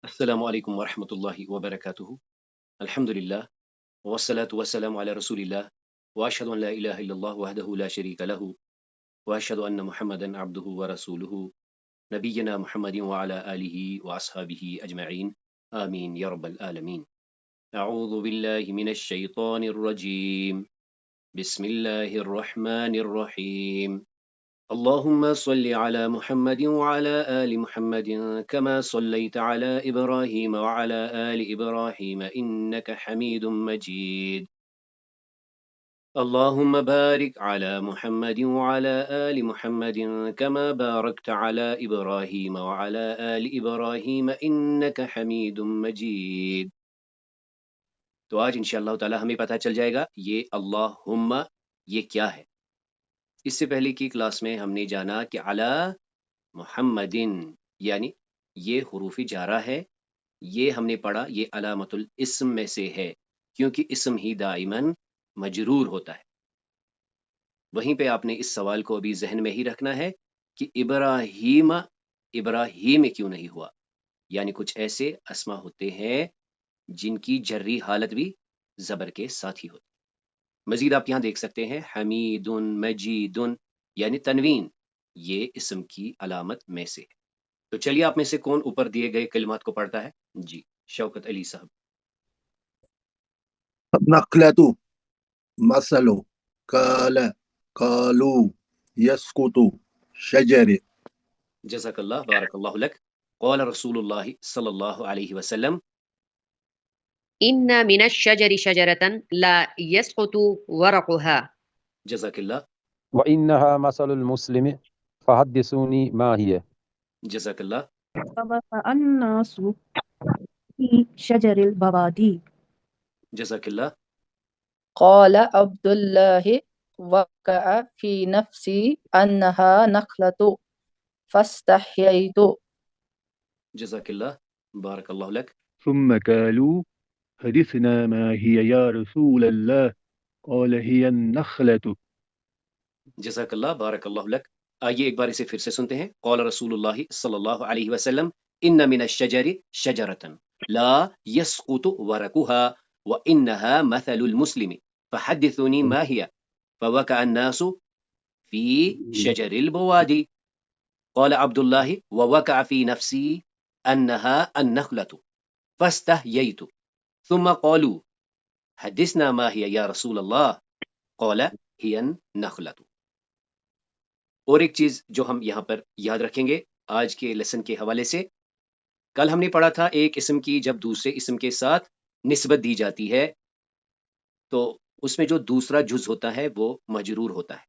السلام علیکم ورحمۃ اللہ وبرکاتہ۔ الحمد للہ والصلاة والسلام علی رسول اللہ واشهد ان لا الہ الا اللہ وحدہ لا شریک لہ واشهد ان محمدا عبدہ ورسولہ نبینا محمد وعلی آلہ واصحابہ اجمعین آمین یا رب العالمین۔ اعوذ باللہ من الشیطان الرجیم، بسم اللہ الرحمن الرحیم۔ اللهم صل على محمد وعلى آل محمد كما صليت على إبراهيم وعلى آل إبراهيم إنك حميد مجيد. اللهم بارك على محمد وعلى آل محمد كما باركت على إبراهيم وعلى آل إبراهيم إنك حميد مجيد. تو آج انشاءاللہ تعالی ہمیں پتہ چل جائے گا یہ اللہم یہ کیا ہے۔ اس سے پہلے کی کلاس میں ہم نے جانا کہ علی محمدن یعنی یہ حروف جارہ ہے، یہ ہم نے پڑھا یہ علامت الاسم میں سے ہے کیونکہ اسم ہی دائماً مجرور ہوتا ہے۔ وہیں پہ آپ نے اس سوال کو ابھی ذہن میں ہی رکھنا ہے کہ ابراہیم کیوں نہیں ہوا، یعنی کچھ ایسے اسما ہوتے ہیں جن کی جری حالت بھی زبر کے ساتھ ہی ہوتی ہے۔ مزید آپ یہاں دیکھ سکتے ہیں حمید مجید یعنی تنوین، یہ اسم کی علامت میں سے ہے۔ تو چلیے آپ میں سے کون اوپر دیے گئے کلمات کو پڑھتا ہے؟ جی شوکت علی صاحب۔ نقلۃ مثل قال قالوا يسقط شجر۔ جزاک اللہ بارک اللہ لک۔ قال رسول اللہ صلی اللہ علیہ وسلم إن من الشجر شجرة لا يسقط ورقها. جزاک اللہ وإنها مثل المسلم فحدثوني ما هي. جزاک اللہ فوقع الناس في شجر البوادي. جزاک اللہ قال عبد الله وقع في نفسي أنها نخلة فاستحييت. جزاک اللہ بارک اللہ لک۔ ثم قالوا حدثنا ما هي يا رسول الله قال هي النخلة۔ جزاک اللہ بارک اللہ لک۔ آئیے ایک بار اسے پھر سے سنتے ہیں۔ قال رسول اللہ صلی اللہ علیہ وسلم ان من الشجر شجرة لا يسقط ورقها وإنها مثل المسلم فحدثوني ما هي فوقع الناس في شجر البوادي قال عبد الله ووقع في نفسي أنها النخلة فاستحييت ثم قالوا حدثنا ما هي يا رسول الله قال هي النخلة۔ اور ایک چیز جو ہم یہاں پر یاد رکھیں گے آج کے لیسن کے حوالے سے، کل ہم نے پڑھا تھا ایک اسم کی جب دوسرے اسم کے ساتھ نسبت دی جاتی ہے تو اس میں جو دوسرا جز ہوتا ہے وہ مجرور ہوتا ہے،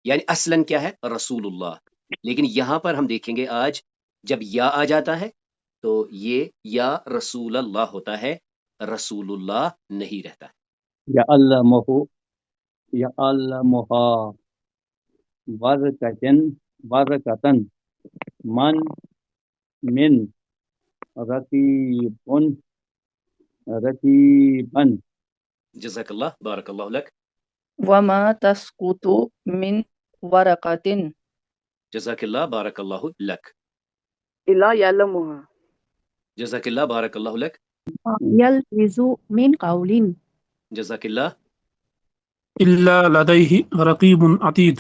یعنی اصلاً کیا ہے رسول اللہ، لیکن یہاں پر ہم دیکھیں گے آج جب یا آ جاتا ہے تو یہ یا رسول اللہ ہوتا ہے، رسول اللہ نہیں رہتا ہے۔ يعلمها ورقة من رقيبا۔ جزاک اللہ بارک اللہ لک۔ وما تسقط من ورقة جزاک اللہ بارک اللہ لک۔ إلا يعلمها۔ جزاک اللہ بارک اللہ لک۔ يلفظ من قول. جزاک اللہ إلا لديه رقيب عتيد۔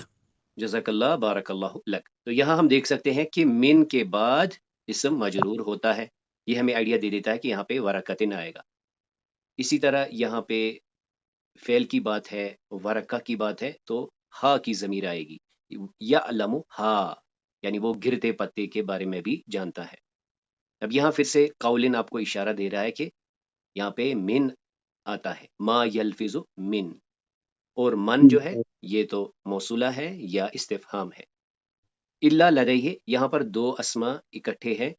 جزاک اللہ بارک اللہ لک۔ تو یہاں ہم دیکھ سکتے ہیں کہ من کے بعد اسم مجرور ہوتا ہے، یہ ہمیں آئیڈیا دے دیتا ہے کہ یہاں پہ ورقتن آئے گا۔ اسی طرح یہاں پہ فعل کی بات ہے، ورقہ کی بات ہے تو ہا کی ضمیر آئے گی، یعلم ہا یعنی وہ گرتے پتے کے بارے میں بھی جانتا ہے۔ اب یہاں پھر سے قولن آپ کو اشارہ دے رہا ہے کہ یہاں پہ من آتا ہے، ما یلفظ من، اور من جو ہے یہ تو موصولہ ہے یا استفہام ہے۔ الا لدیہ یہاں پر دو اسما اکٹھے ہیں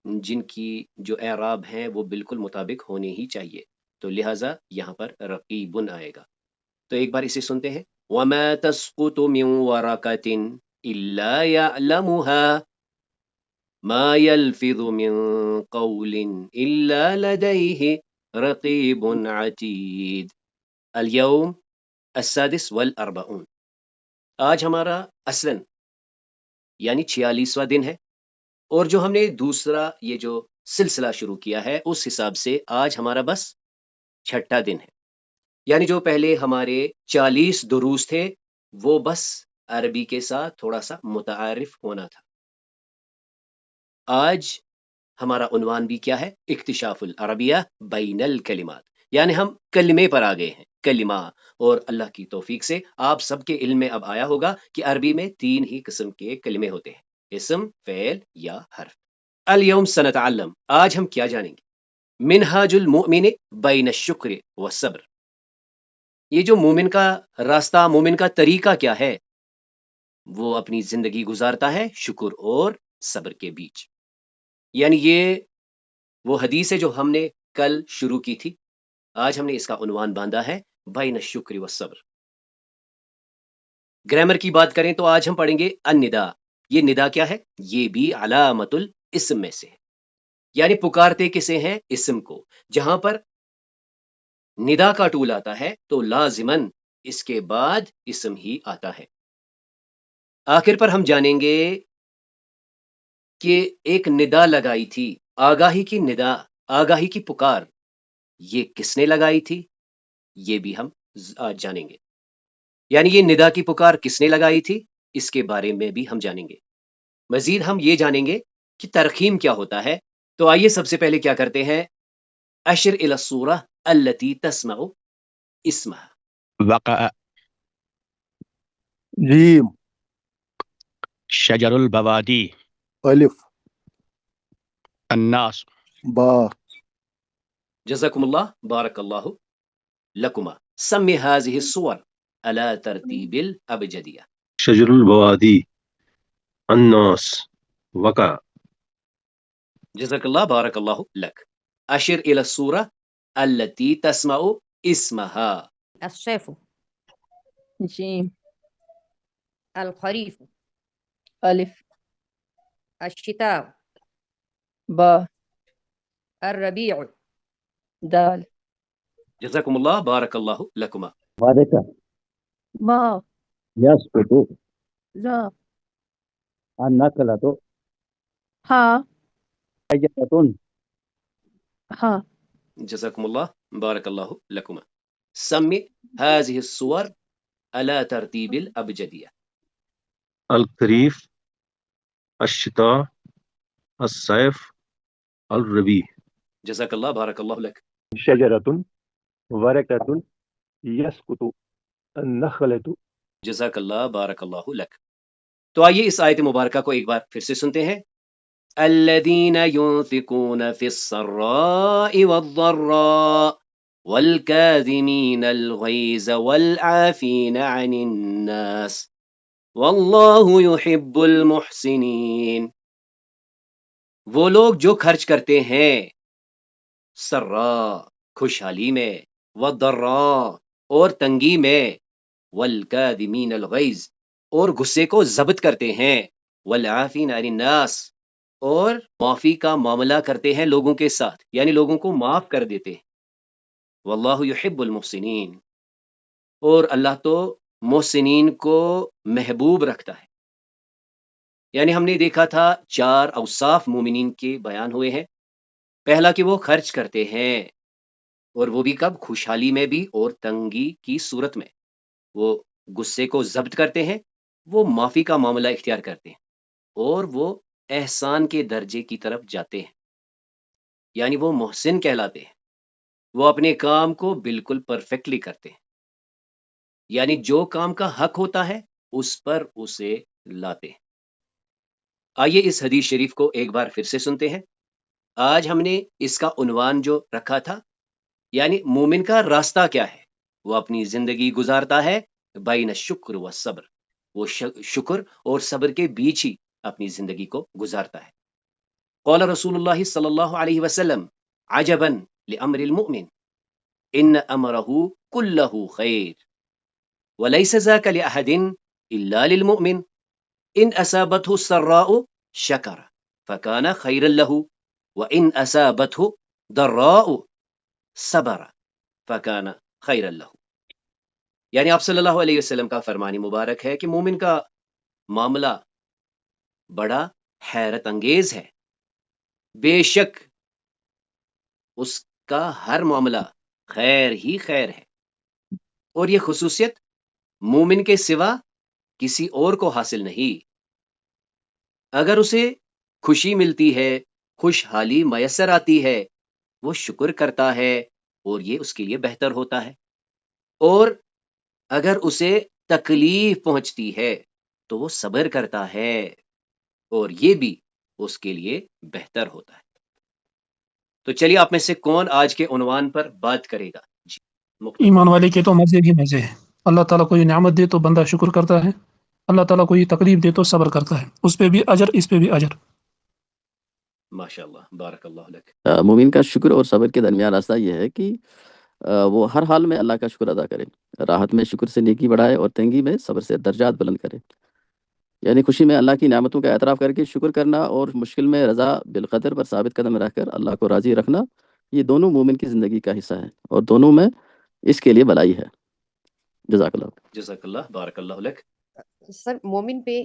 جن کی جو اعراب ہیں وہ بالکل مطابق ہونے ہی چاہیے، تو لہٰذا یہاں پر رقیبن آئے گا۔ تو ایک بار اسے سنتے ہیں۔ وما تسقط من ورقة الا يعلمها ما يلفظ من قول الا لديه رقیب عتید۔ اليوم السادس والاربعون، آج ہمارا اصلاً یعنی 46واں دن ہے، اور جو ہم نے دوسرا یہ جو سلسلہ شروع کیا ہے اس حساب سے آج ہمارا بس 6واں دن ہے، یعنی جو پہلے ہمارے 40 دروس تھے وہ بس عربی کے ساتھ تھوڑا سا متعارف ہونا تھا۔ آج ہمارا عنوان بھی کیا ہے؟ اکتشاف العربیہ بین الکلمات، یعنی ہم کلمے پر آ گئے ہیں، کلمہ۔ اور اللہ کی توفیق سے آپ سب کے علم میں اب آیا ہوگا کہ عربی میں 3 ہی قسم کے کلمے ہوتے ہیں، اسم، فعل یا حرف۔ اليوم سنتعلم، آج ہم کیا جانیں گے؟ منہاج المؤمن بین الشکر والصبر، یہ جو مومن کا راستہ، مومن کا طریقہ کیا ہے؟ وہ اپنی زندگی گزارتا ہے شکر اور صبر کے بیچ، یعنی یہ وہ حدیث ہے جو ہم نے کل شروع کی تھی، آج ہم نے اس کا عنوان باندھا ہے بین الشکر والصبر۔ گرامر کی بات کریں تو آج ہم پڑھیں گے الندا۔ یہ ندا کیا ہے؟ یہ بھی علامت الاسم میں سے ہے، یعنی پکارتے کسے ہیں؟ اسم کو۔ جہاں پر ندا کا ٹول آتا ہے تو لازماً اس کے بعد اسم ہی آتا ہے۔ آخر پر ہم جانیں گے کہ ایک ندا لگائی تھی، آگاہی کی ندا، آگاہی کی پکار، یہ کس نے لگائی تھی؟ یہ بھی ہم آج جانیں گے، یعنی یہ ندا کی پکار کس نے لگائی تھی، اس کے بارے میں بھی ہم جانیں گے۔ مزید ہم یہ جانیں گے کہ ترخیم کیا ہوتا ہے۔ تو آئیے سب سے پہلے کیا کرتے ہیں؟ اشر الی الصورہ التي تسمع اسمها۔ وقع جیم شجر البوادی الف الناس با جزاکم اللہ، بارک اللہ لکما۔ سمی هذه الصور على ترتیب الابجدیہ۔ شجر البوادی، الناس، وقع۔ جزاک اللہ، بارک اللہ لک۔ اشر الی الصورہ التي تسمع اسمها۔ الصيف، جیم الخريف، الف الشتاء، با الربيع، دال جزاکم اللہ، بارک اللہ لکما۔ ورقة با يسقط زا النخلة ها شجرة ها جزاکم اللہ، بارک اللہ لکما۔ سمی هذه الصور على ترتیب الابجدیہ۔ الخریف، الشتاء، الصيف، الربيع۔ جزاک اللہ، بارک اللہ لک۔ شجرة، ورقة، يسقط، النخلة۔ جزاک اللہ، بارک اللہ لک۔ تو آئیے اس آیت مبارکہ کو ایک بار پھر سے سنتے ہیں۔ الذین ينفقون في السراء والضراء والكاظمين الغيظ والعافين عن الناس واللہ يحب المحسنین۔ وہ لوگ جو خرچ کرتے ہیں سرا، خوشحالی میں، والضراء، اور تنگی میں، والکاظمین الغیظ، اور غصے کو ضبط کرتے ہیں، والعافین عن الناس، اور معافی کا معاملہ کرتے ہیں لوگوں کے ساتھ، یعنی لوگوں کو معاف کر دیتے ہیں۔ واللہ یحب المحسنین، اور اللہ تو محسنین کو محبوب رکھتا ہے۔ یعنی ہم نے دیکھا تھا 4 اوصاف مومنین کے بیان ہوئے ہیں۔ پہلا کہ وہ خرچ کرتے ہیں، اور وہ بھی کب؟ خوشحالی میں بھی اور تنگی کی صورت میں۔ وہ غصے کو ضبط کرتے ہیں، وہ معافی کا معاملہ اختیار کرتے ہیں، اور وہ احسان کے درجے کی طرف جاتے ہیں، یعنی وہ محسن کہلاتے ہیں۔ وہ اپنے کام کو بالکل پرفیکٹلی کرتے ہیں، یعنی جو کام کا حق ہوتا ہے اس پر اسے لاتے ہیں۔ آئیے اس حدیث شریف کو ایک بار پھر سے سنتے ہیں۔ آج ہم نے اس کا عنوان جو رکھا تھا، یعنی مومن کا راستہ کیا ہے؟ وہ اپنی زندگی گزارتا ہے بین الشکر والصبر، وہ شکر اور صبر کے بیچ ہی اپنی زندگی کو گزارتا ہے۔ قال رسول اللہ صلی اللہ علیہ وسلم عجبا لامر المؤمن ان امرہ کلہ خیر وليس ذاك لأحد إلا للمؤمن إن أصابته السراء شكر فكان خيرا له وإن أصابته ضراء صبر فكان خيرا له۔ یعنی آپ صلی اللہ علیہ وسلم کا فرمان مبارک ہے کہ مومن کا معاملہ بڑا حیرت انگیز ہے۔ بے شک اس کا ہر معاملہ خیر ہی خیر ہے، اور یہ خصوصیت مومن کے سوا کسی اور کو حاصل نہیں۔ اگر اسے خوشی ملتی ہے، خوشحالی میسر آتی ہے، وہ شکر کرتا ہے اور یہ اس کے لیے بہتر ہوتا ہے، اور اگر اسے تکلیف پہنچتی ہے تو وہ صبر کرتا ہے اور یہ بھی اس کے لیے بہتر ہوتا ہے۔ تو چلیے آپ میں سے کون آج کے عنوان پر بات کرے گا؟ جی مختصر۔ ایمان والے کے تو مزے ہی مزے ہیں۔ اللہ تعالیٰ کوئی نعمت دے تو بندہ شکر کرتا ہے، اللہ تعالیٰ کوئی تکلیف دے تو صبر کرتا ہے، اس پہ بھی اجر اس پہ بھی اجر۔ ماشاء اللہ، بارک اللہ لک۔ مومن کا شکر اور صبر کے درمیان راستہ یہ ہے کہ وہ ہر حال میں اللہ کا شکر ادا کرے، راحت میں شکر سے نیکی بڑھائے اور تنگی میں صبر سے درجات بلند کرے۔ یعنی خوشی میں اللہ کی نعمتوں کا اعتراف کر کے شکر کرنا اور مشکل میں رضا بالقدر پر ثابت قدم رہ کر اللہ کو راضی رکھنا، یہ دونوں مومن کی زندگی کا حصہ ہے اور دونوں میں اس کے لیے بھلائی ہے۔ جزاک اللہ۔ جزاک اللہ، بارک اللہ لک۔ سر مومن پہ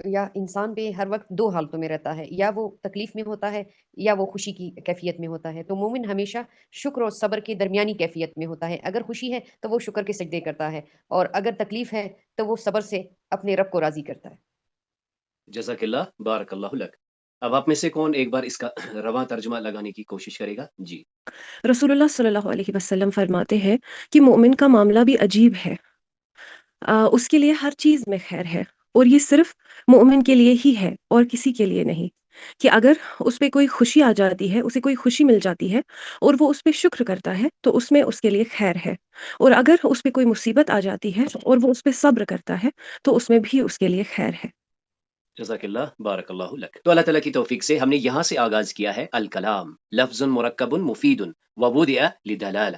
یا انسان پہ ہر وقت دو حالتوں میں رہتا ہے، یا وہ تکلیف میں ہوتا ہے یا وہ خوشی کی کیفیت میں ہوتا ہے۔ تو مومن ہمیشہ شکر اور صبر کی درمیانی کیفیت میں ہوتا ہے۔ اگر خوشی ہے تو وہ شکر کے سجدے کرتا ہے، اور اگر تکلیف ہے تو وہ صبر سے اپنے رب کو راضی کرتا ہے۔ جزاک اللہ، بارک اللہ لک۔ اب آپ میں سے کون ایک بار اس کا رواں ترجمہ لگانے کی کوشش کرے گا؟ جی۔ رسول اللہ صلی اللہ علیہ وسلم فرماتے ہیں کہ مومن کا معاملہ بھی عجیب ہے، اس کے لیے ہر چیز میں خیر ہے، اور یہ صرف مومن کے لیے ہی ہے اور کسی کے لیے نہیں، کہ اگر اس پہ کوئی خوشی آ جاتی ہے، اسے کوئی خوشی مل جاتی ہے اور وہ اس پہ شکر کرتا ہے تو اس میں اس کے لیے خیر ہے، اور اگر اس پہ کوئی مصیبت آ جاتی ہے اور وہ اس پہ صبر کرتا ہے تو اس میں بھی اس کے لیے خیر ہے۔ جزاک اللہ، بارک اللہ لک۔ تو اللہ تعالیٰ کی توفیق سے ہم نے یہاں سے آغاز کیا ہے الکلام، لفظ مرکب مفید ووضع لدلالہ۔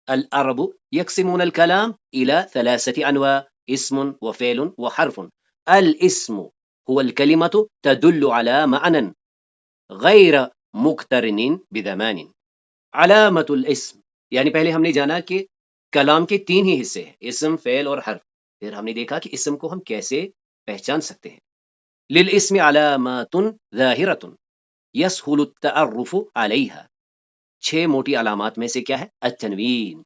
العرب يقسمون الكلام إلى 3 أنواع: اسم وفعل وحرف۔ الاسم هو الكلمة تدل على معنى غير مقترن بزمان۔ علامة الاسم، یعنی پہلے ہم نے جانا کہ کلام کے 3 ہی حصے ہیں، اسم، فعل اور حرف۔ پھر ہم نے دیکھا کہ اسم کو ہم کیسے پہچان سکتے ہیں۔ للاسم علامات ظاہرة يسهل التعرف عليها۔ 6 موٹی علامات میں سے کیا ہے؟ التنوین،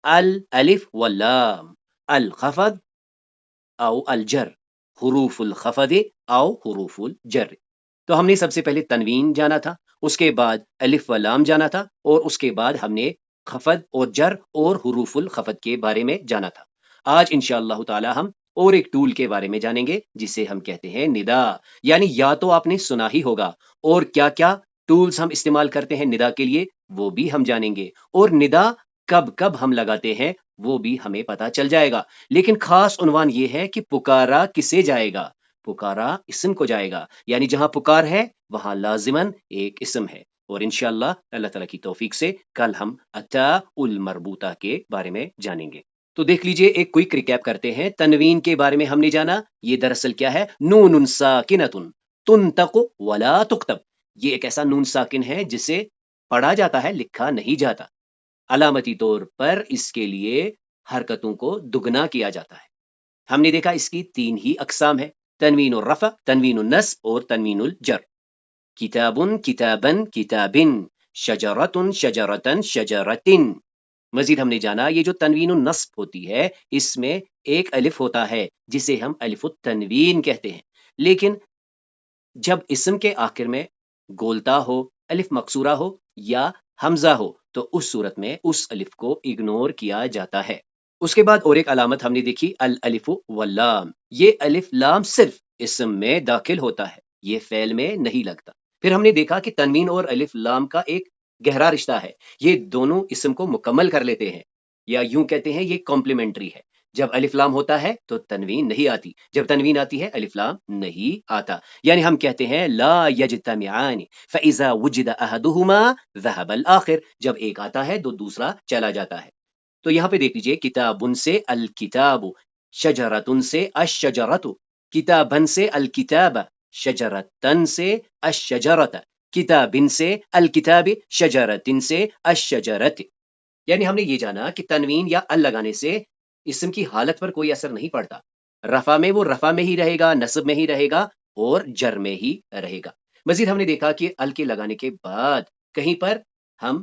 الالف واللام، الخفض او الجر، حروف الخفض او حروف الجر۔ تو ہم نے سب سے پہلے تنوین جانا تھا، اس کے بعد الف واللام جانا تھا، اور اس کے بعد ہم نے خفض اور جر اور حروف الخفض کے بارے میں جانا تھا۔ آج انشاءاللہ تعالی ہم اور ایک ٹول کے بارے میں جانیں گے جسے ہم کہتے ہیں ندا، یعنی یا تو آپ نے سنا ہی ہوگا، اور کیا کیا ٹولز ہم استعمال کرتے ہیں ندا کے لیے وہ بھی ہم جانیں گے، اور ندا کب کب ہم لگاتے ہیں وہ بھی ہمیں پتا چل جائے گا۔ لیکن خاص عنوان یہ ہے کہ پکارا کسے جائے گا؟ پکارا اسم کو جائے گا، یعنی جہاں پکار ہے وہاں لازماً ایک اسم ہے۔ اور انشاءاللہ اللہ تعالیٰ کی توفیق سے کل ہم اتا المربوطہ کے بارے میں جانیں گے۔ تو دیکھ لیجئے، ایک کوئک ریکیپ کرتے ہیں۔ تنوین کے بارے میں ہم نے جانا، یہ دراصل کیا ہے؟ نون ساکنۃ تنطق ولا تکتب۔ یہ ایک ایسا نون ساکن ہے جسے پڑھا جاتا ہے، لکھا نہیں جاتا۔ علامتی طور پر اس کے لیے حرکتوں کو دگنا کیا جاتا ہے۔ ہم نے دیکھا اس کی 3 ہی اقسام ہے: تنوین الرفع، تنوین النصب اور تنوین الجر۔ کتاب، کتابن، کتابن، شجرۃ، شجرۃن، شجرۃن۔ مزید ہم نے جانا یہ جو تنوین النصب ہوتی ہے اس میں ایک الف ہوتا ہے جسے ہم الف التنوین کہتے ہیں، لیکن جب اسم کے آخر میں گولتا ہو، الف مقصورہ ہو یا حمزہ ہو تو اس صورت میں اس الف کو اگنور کیا جاتا ہے۔ اس کے بعد اور ایک علامت ہم نے دیکھی، الالف واللام۔ یہ الف لام صرف اسم میں داخل ہوتا ہے، یہ فعل میں نہیں لگتا۔ پھر ہم نے دیکھا کہ تنوین اور الف لام کا ایک گہرا رشتہ ہے، یہ دونوں اسم کو مکمل کر لیتے ہیں، یا یوں کہتے ہیں یہ کمپلیمنٹری ہے۔ جب الف لام ہوتا ہے تو تنوین نہیں آتی، جب تنوین آتی ہے الف لام نہیں آتا۔ یعنی ہم کہتے ہیں لا یجتمعان فاذا وجد احدهما ذهب الاخر، جب ایک آتا ہے تو دوسرا چلا جاتا ہے۔ تو یہاں پہ دیکھ لیجئے، کتابن سے الکتاب، شجرتن سے الشجرت، کتابن سے الکتاب، شجرتن سے الشجرت، کتابن سے الکتاب، شجرتن سے الشجرت۔ یعنی ہم نے یہ جانا کہ تنوین یا ال لگانے سے اسم کی حالت پر کوئی اثر نہیں پڑتا، رفع میں وہ رفع میں ہی رہے گا، نصب میں ہی رہے گا اور جر میں ہی رہے گا۔ مزید ہم نے دیکھا کہ ال کے لگانے کے بعد کہیں پر ہم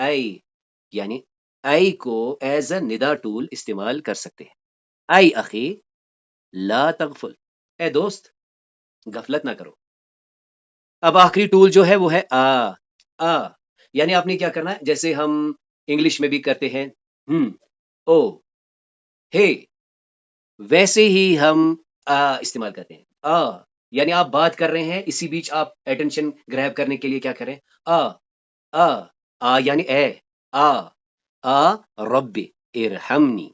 ای، یعنی ای کو ایز اے ندا ٹول استعمال کر سکتے ہیں. ای اخی لا تغفل، اے دوست غفلت نہ کرو. اب آخری ٹول جو ہے وہ ہے آ، یعنی آپ نے کیا کرنا ہے، جیسے ہم انگلش میں بھی کرتے ہیں او ہے، ویسے ہی ہم استعمال کرتے ہیں. یعنی آپ بات کر رہے ہیں، اسی بیچ آپ اٹینشن گریب کرنے کے لیے کیا کریں، یعنی اے رب ارحمنی.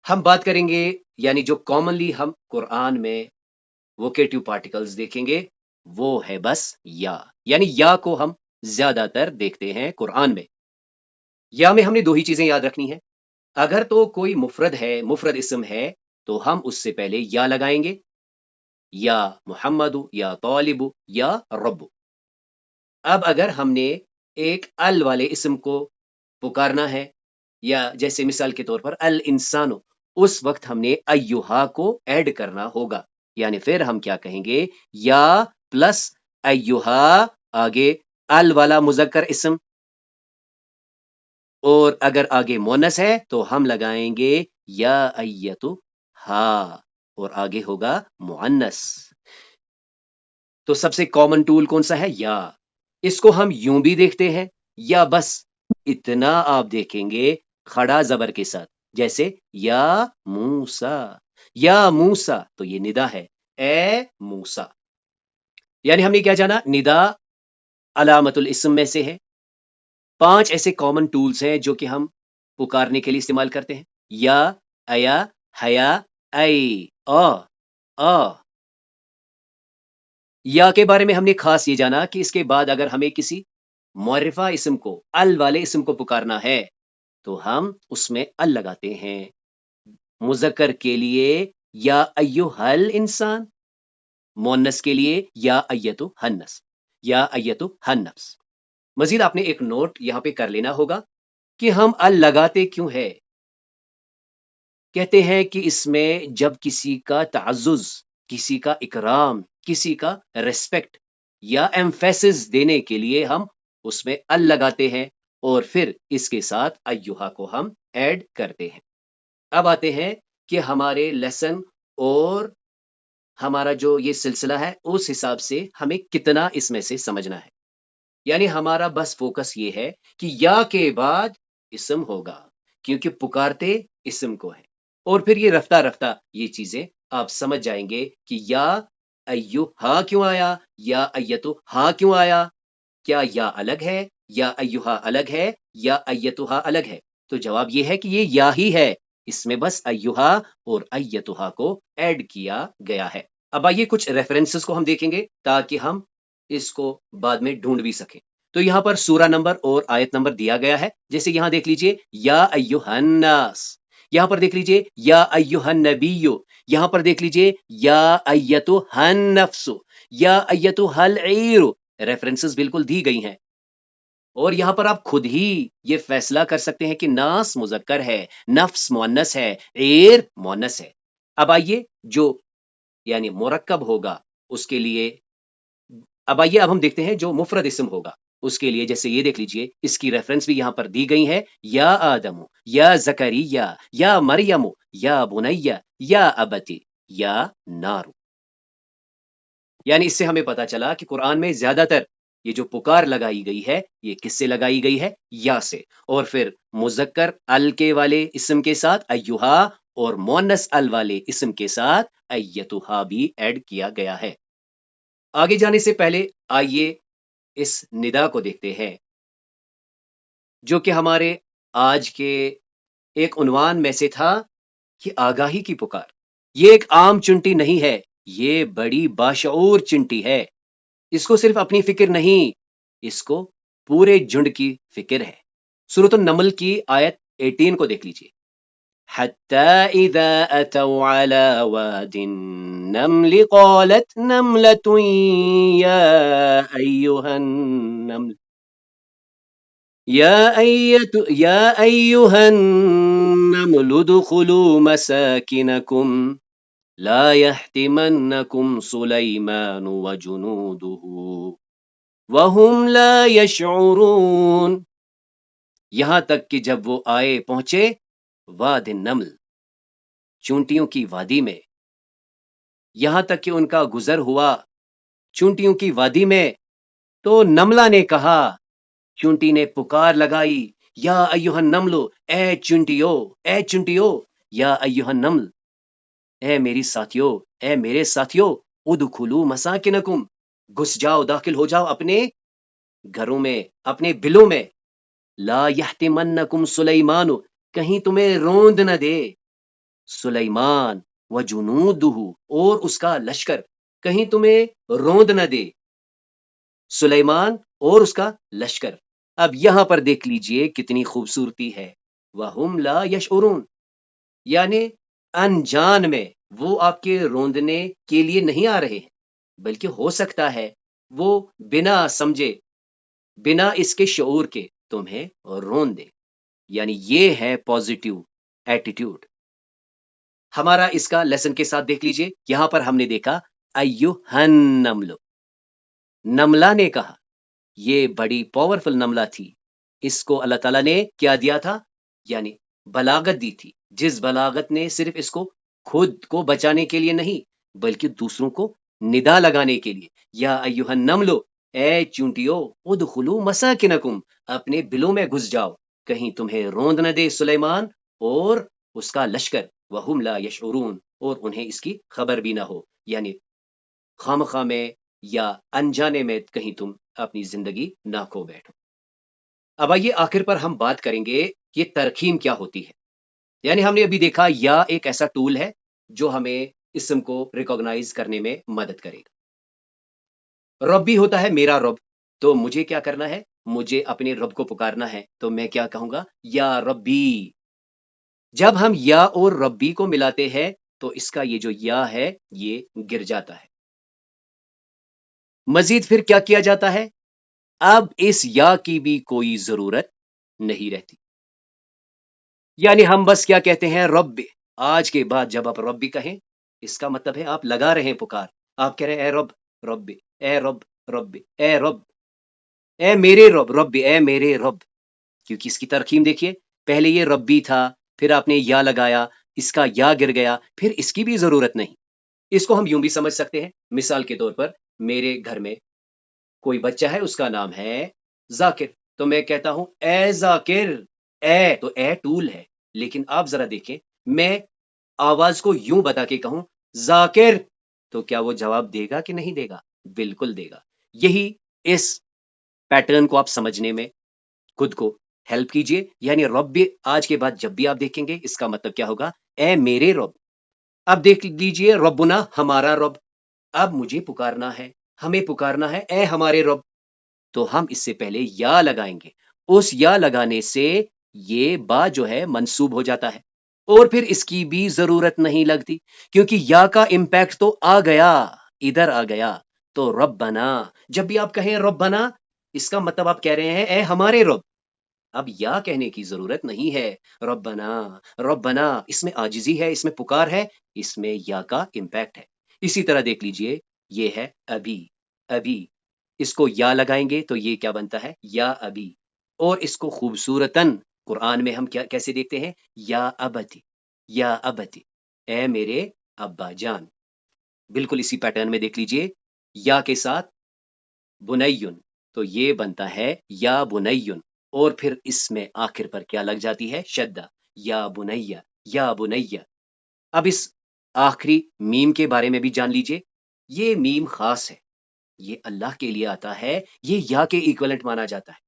ہم بات کریں گے، یعنی جو کامنلی ہم قرآن میں ووکیٹیو پارٹیکلز دیکھیں گے وہ ہے بس یا، یعنی یا کو ہم زیادہ تر دیکھتے ہیں قرآن میں. یا میں ہم نے دو ہی چیزیں یاد رکھنی ہیں. اگر تو کوئی مفرد ہے، مفرد اسم ہے، تو ہم اس سے پہلے یا لگائیں گے، یا محمد یا طالب یا رب. اب اگر ہم نے ایک ال والے اسم کو پکارنا ہے، یا جیسے مثال کے طور پر الانسان، اس وقت ہم نے ایہا کو ایڈ کرنا ہوگا. یعنی پھر ہم کیا کہیں گے، یا پلس ایہا، آگے ال والا مذکر اسم، اور اگر آگے مونس ہے تو ہم لگائیں گے یا ایتو ہا، اور آگے ہوگا مؤنث. تو سب سے کامن ٹول کون سا ہے، یا. اس کو ہم یوں بھی دیکھتے ہیں، یا بس اتنا آپ دیکھیں گے کھڑا زبر کے ساتھ، جیسے یا موسیٰ، یا موسیٰ، تو یہ ندا ہے، اے موسیٰ. یعنی ہم نے کیا جانا، ندا علامت الاسم میں سے ہے. 5 ایسے کامن ٹولز ہیں جو کہ ہم پکارنے کے لیے استعمال کرتے ہیں، یا، ایا، حیا، ای، یا کے بارے میں ہم نے خاص یہ جانا کہ اس کے بعد اگر ہمیں کسی معرفہ اسم کو، ال والے اسم کو پکارنا ہے تو ہم اس میں ال لگاتے ہیں. مذکر کے لیے یا ایہل انسان، مونس کے لیے یا ایتو ہنس، یا ایتو ہنفس. مزید آپ نے ایک نوٹ یہاں پہ کر لینا ہوگا کہ ہم ال لگاتے کیوں ہے. کہتے ہیں کہ اس میں جب کسی کا تعزز، کسی کا اکرام، کسی کا ریسپیکٹ یا ایمفیسس دینے کے لیے ہم اس میں ال لگاتے ہیں، اور پھر اس کے ساتھ ایہا کو ہم ایڈ کرتے ہیں. اب آتے ہیں کہ ہمارے لیسن اور ہمارا جو یہ سلسلہ ہے اس حساب سے ہمیں کتنا اس میں سے سمجھنا ہے. یعنی ہمارا بس فوکس یہ ہے کہ یا کے بعد اسم ہوگا، کیونکہ پکارتے اسم کو ہے، اور پھر یہ رفتہ رفتہ یہ چیزیں آپ سمجھ جائیں گے کہ یا ایہا کیوں آیا، یا ایتو ہا کیوں آیا، کیا یا الگ ہے، یا ایہا الگ ہے، یا ایتوہا الگ ہے. تو جواب یہ ہے کہ یہ یا ہی ہے، اس میں بس ایہا اور ایتوہا کو ایڈ کیا گیا ہے. اب آئیے کچھ ریفرنسز کو ہم دیکھیں گے تاکہ ہم اس کو بعد میں ڈھونڈ بھی سکیں. تو یہاں پر سورہ نمبر اور آیت نمبر دیا گیا ہے، جیسے یہاں دیکھ لیجئے یا ایہا الناس، یہاں پر دیکھ لیجئے یا ایہا النبی، یہاں پر دیکھ لیجئے یا ایتوہا النفس، یا ایتوہا العیر. ریفرنسز بالکل دی گئی ہیں، اور یہاں پر آپ خود ہی یہ فیصلہ کر سکتے ہیں کہ ناس مذکر ہے، نفس مؤنث ہے، عیر مؤنث ہے. اب آئیے جو یعنی مرکب ہوگا اس کے لیے، اب ہم دیکھتے ہیں جو مفرد اسم ہوگا اس کے لیے. جیسے یہ دیکھ لیجئے، اس کی ریفرنس بھی یہاں پر دی گئی ہے، یا آدم، یا زکریہ، یا مریم، یا بنیہ، یا ابتی، یا نارو. یعنی اس سے ہمیں پتا چلا کہ قرآن میں زیادہ تر یہ جو پکار لگائی گئی ہے یہ کس سے لگائی گئی ہے، یا سے، اور پھر مذکر ال کے والے اسم کے ساتھ ایہا، اور مؤنث ال والے اسم کے ساتھ ایتوہا بھی ایڈ کیا گیا ہے. آگے جانے سے پہلے آئیے اس ندا کو دیکھتے ہیں جو کہ ہمارے آج کے ایک عنوان میں سے تھا کہ آگاہی کی پکار. یہ ایک عام چنٹی نہیں ہے، یہ بڑی باشعور چنٹی ہے. اس کو صرف اپنی فکر نہیں، اس کو پورے جھنڈ کی فکر ہے. سورۃ النمل کی آیت 18 کو دیکھ لیجئے. حَتَّى إِذَا أَتَوْا عَلَى وَادِ النَّمْلِ قَالَتْ نَمْلَةٌ يَا أَيُّهَا النَّمْلُ يَا أَيُّهَا النَّمْلُ ادْخُلُوا مَسَاكِنَكُمْ لَا يَحْطِمَنَّكُمْ سُلَيْمَانُ وَجُنُودُهُ وَهُمْ لَا يَشْعُرُونَ، یہاں تک کہ جب وہ آئے پہنچے واد النمل، چونٹیوں کی وادی میں، یہاں تک کہ ان کا گزر ہوا چونٹیوں کی وادی میں، تو نملہ نے کہا، چونٹی نے پکار لگائی، یا ایھا النمل، اے چونٹیو، اے چونٹیو، یا ایھا النمل، اے میری ساتھیو، اے میرے ساتھیو، ادخلوا مساکنکم، گھس جاؤ، داخل ہو جاؤ اپنے گھروں میں، اپنے بلوں میں، لا یحتمنکم سلیمان، کہیں تمہیں روند نہ دے سلیمان وجنودہ، اور اس کا لشکر، کہیں تمہیں روند نہ دے سلیمان اور اس کا لشکر۔ اب یہاں پر دیکھ لیجئے کتنی خوبصورتی ہے، وَهُمْ لَا يَشْعُرُونَ، یعنی انجان میں وہ آپ کے روندنے کے لیے نہیں آ رہے ہیں، بلکہ ہو سکتا ہے وہ بنا سمجھے، بنا اس کے شعور کے تمہیں روند دے، یعنی یہ ہے پازیٹیو ایٹیٹیوڈ۔ ہمارا اس کا لیسن کے ساتھ دیکھ لیجئے، یہاں پر ہم نے دیکھا ایھا النمل، نملہ نے کہا، یہ بڑی پاورفل نملہ تھی، اس کو اللہ تعالیٰ نے کیا دیا تھا، یعنی بلاغت دی تھی، جس بلاغت نے صرف اس کو خود کو بچانے کے لیے نہیں بلکہ دوسروں کو ندا لگانے کے لیے، یا ایھا النمل، اے چونٹیو، ادخلوا مساکنکم، اپنے بلوں میں گھس جاؤ، کہیں تمہیں روند نہ دے سلیمان اور اس کا لشکر، وہم لا یشعرون، اور انہیں اس کی خبر بھی نہ ہو، یعنی خامخواہ میں یا انجانے میں کہیں تم اپنی زندگی نہ کھو بیٹھو۔ اب آئیے آخر پر ہم بات کریں گے یہ ترخیم کیا ہوتی ہے، یعنی ہم نے ابھی دیکھا یا ایک ایسا ٹول ہے جو ہمیں اسم کو ریکوگنائز کرنے میں مدد کرے گا۔ رب بھی ہوتا ہے میرا رب، تو مجھے کیا کرنا ہے، مجھے اپنے رب کو پکارنا ہے، تو میں کیا کہوں گا، یا ربی۔ جب ہم یا اور ربی کو ملاتے ہیں تو اس کا یہ جو یا ہے یہ گر جاتا ہے۔ مزید پھر کیا کیا جاتا ہے، اب اس یا کی بھی کوئی ضرورت نہیں رہتی، یعنی ہم بس کیا کہتے ہیں، رب۔ آج کے بعد جب آپ رب بھی کہیں، اس کا مطلب ہے آپ لگا رہے ہیں پکار، آپ کہہ رہے ہیں اے رب، رب، اے رب، رب، اے رب، اے میرے رب، رب، اے میرے رب، کیونکہ اس کی ترخیم دیکھیے، پہلے یہ ربی تھا، پھر آپ نے یا لگایا، اس کا یا گر گیا، پھر اس کی بھی ضرورت نہیں۔ اس کو ہم یوں بھی سمجھ سکتے ہیں، مثال کے طور پر میرے گھر میں کوئی بچہ ہے، اس کا نام ہے ذاکر، تو میں کہتا ہوں اے ذاکر، اے تو اے ٹول ہے، لیکن آپ ذرا دیکھیں، میں آواز کو یوں بتا کے کہوں ذاکر، تو کیا وہ جواب دے گا کہ نہیں دے گا؟ بالکل دے گا۔ یہی اس پیٹرن کو آپ سمجھنے میں خود کو ہیلپ کیجئے، یعنی رب بھی آج کے بعد جب بھی آپ دیکھیں گے، اس کا مطلب کیا ہوگا، اے میرے رب۔ اب دیکھ لیجئے، ربنا ہمارا رب، اب مجھے پکارنا ہے، ہمیں پکارنا ہے اے ہمارے رب، تو ہم اس سے پہلے یا لگائیں گے، اس یا لگانے سے یہ با جو ہے منسوب ہو جاتا ہے، اور پھر اس کی بھی ضرورت نہیں لگتی، کیونکہ یا کا امپیکٹ تو آ گیا، ادھر آ گیا، تو ربنا، جب بھی آپ کہیں ربنا، اس کا مطلب آپ کہہ رہے ہیں اے ہمارے رب، اب یا کہنے کی ضرورت نہیں ہے، ربنا، ربنا، اس میں عاجزی ہے، اس میں پکار ہے، اس میں یا کا امپیکٹ ہے۔ اسی طرح دیکھ لیجئے، یہ ہے ابھی، ابھی، اس کو یا لگائیں گے تو یہ کیا بنتا ہے، یا ابھی، اور اس کو خوبصورتاً قرآن میں ہم کیسے دیکھتے ہیں، یا ابتی، یا ابتی، اے میرے ابا جان۔ بالکل اسی پیٹرن میں دیکھ لیجئے، یا کے ساتھ بنیون، تو یہ بنتا ہے یا بنیون، اور پھر اس میں آخر پر کیا لگ جاتی ہے، شدہ، یا بنیہ، یا بنیہ۔ اب اس آخری میم کے بارے میں بھی جان لیجئے، یہ میم خاص ہے، یہ اللہ کے لیے آتا ہے، یہ یا کے ایکویلنٹ مانا جاتا ہے،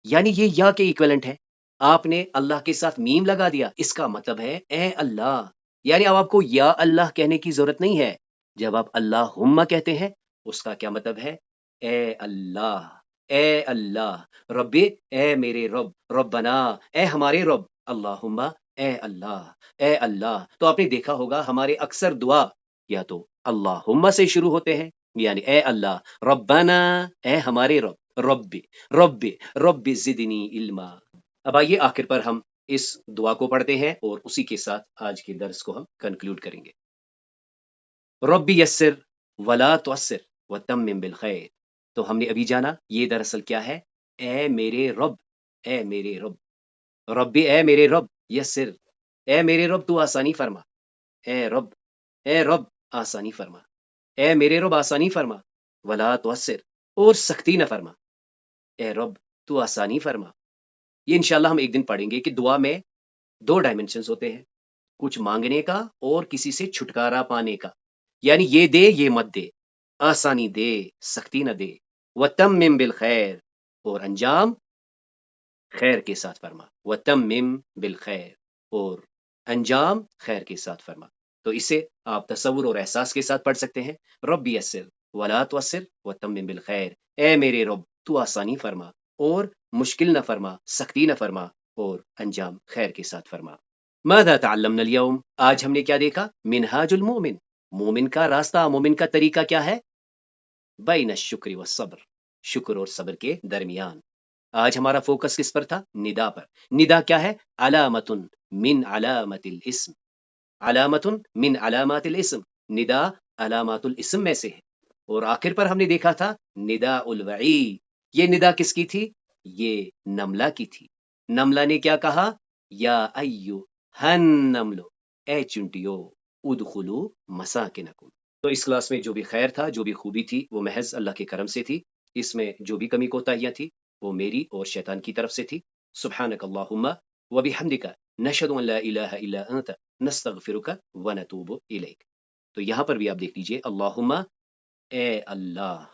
یعنی یہ یا کے ایکویلنٹ ہے، آپ نے اللہ کے ساتھ میم لگا دیا، اس کا مطلب ہے اے اللہ، یعنی اب آپ کو یا اللہ کہنے کی ضرورت نہیں ہے، جب آپ اللہم کہتے ہیں، اس کا کیا مطلب ہے، اے اللہ، اے اللہ، رب، اے میرے رب، ربنا، اے ہمارے رب، اللہم، اے اللہ، اے اللہ۔ تو آپ نے دیکھا ہوگا ہمارے اکثر دعا یا تو اللہم سے شروع ہوتے ہیں، یعنی اے اللہ، ربنا، اے ہمارے رب، رب، رب، رب زدنی علما۔ اب آئیے آخر پر ہم اس دعا کو پڑھتے ہیں اور اسی کے ساتھ آج کے درس کو ہم کنکلوڈ کریں گے۔ رب یسر ولا تعسر وتمم بالخیر، تو ہم نے ابھی جانا یہ دراصل کیا ہے؟ اے میرے رب، اے میرے رب، ربی اے میرے رب، یسر، اے میرے رب تو آسانی فرما، اے رب آسانی فرما، اے میرے رب آسانی فرما، ولا تعسر اور سختی نہ فرما، اے رب تو آسانی فرما۔ یہ انشاءاللہ ہم ایک دن پڑھیں گے کہ دعا میں 2 ڈائمنشنز ہوتے ہیں، کچھ مانگنے کا اور کسی سے چھٹکارا پانے کا، یعنی یہ دے یہ مت دے، آسانی دے سختی نہ دے، وتمم بالخیر اور انجام خیر کے ساتھ فرما، وتمم بالخیر اور انجام خیر کے ساتھ فرما۔ تو اسے آپ تصور اور احساس کے ساتھ پڑھ سکتے ہیں، رب یسر ولا تعسر وتمم بالخیر، اے میرے رب تو آسانی فرما اور مشکل نہ فرما، سختی نہ فرما اور انجام خیر کے ساتھ فرما۔ ماذا تعلمنا اليوم؟ آج ہم نے کیا دیکھا؟ منہاج المومن، مومن کا راستہ، مومن کا طریقہ کیا ہے؟ بین الشکر والصبر، شکر اور صبر کے درمیان۔ آج ہمارا فوکس کس پر تھا؟ ندا پر۔ ندا کیا ہے؟ علامت من علامت الاسم، علامت من علامات الاسم، ندا علامات الاسم میں سے ہے۔ اور آخر پر ہم نے دیکھا تھا ندا الوعید، یہ ندا کس کی تھی؟ یہ نملہ کی تھی۔ نملہ نے کیا کہا؟ یا ایھا النمل، اے چنٹیو، ادخلوا مساکنکم۔ تو اس کلاس میں جو بھی خیر تھا، جو بھی خوبی تھی، وہ محض اللہ کے کرم سے تھی۔ اس میں جو بھی کمی کوتاہیاں تھی وہ میری اور شیطان کی طرف سے تھی۔ سبحانک اللہم وبحمدک نشہد ان لا الہ الا انت نستغفرک ونتوب الیک۔ تو یہاں پر بھی آپ دیکھ لیجئے، اللہم اے اللہ،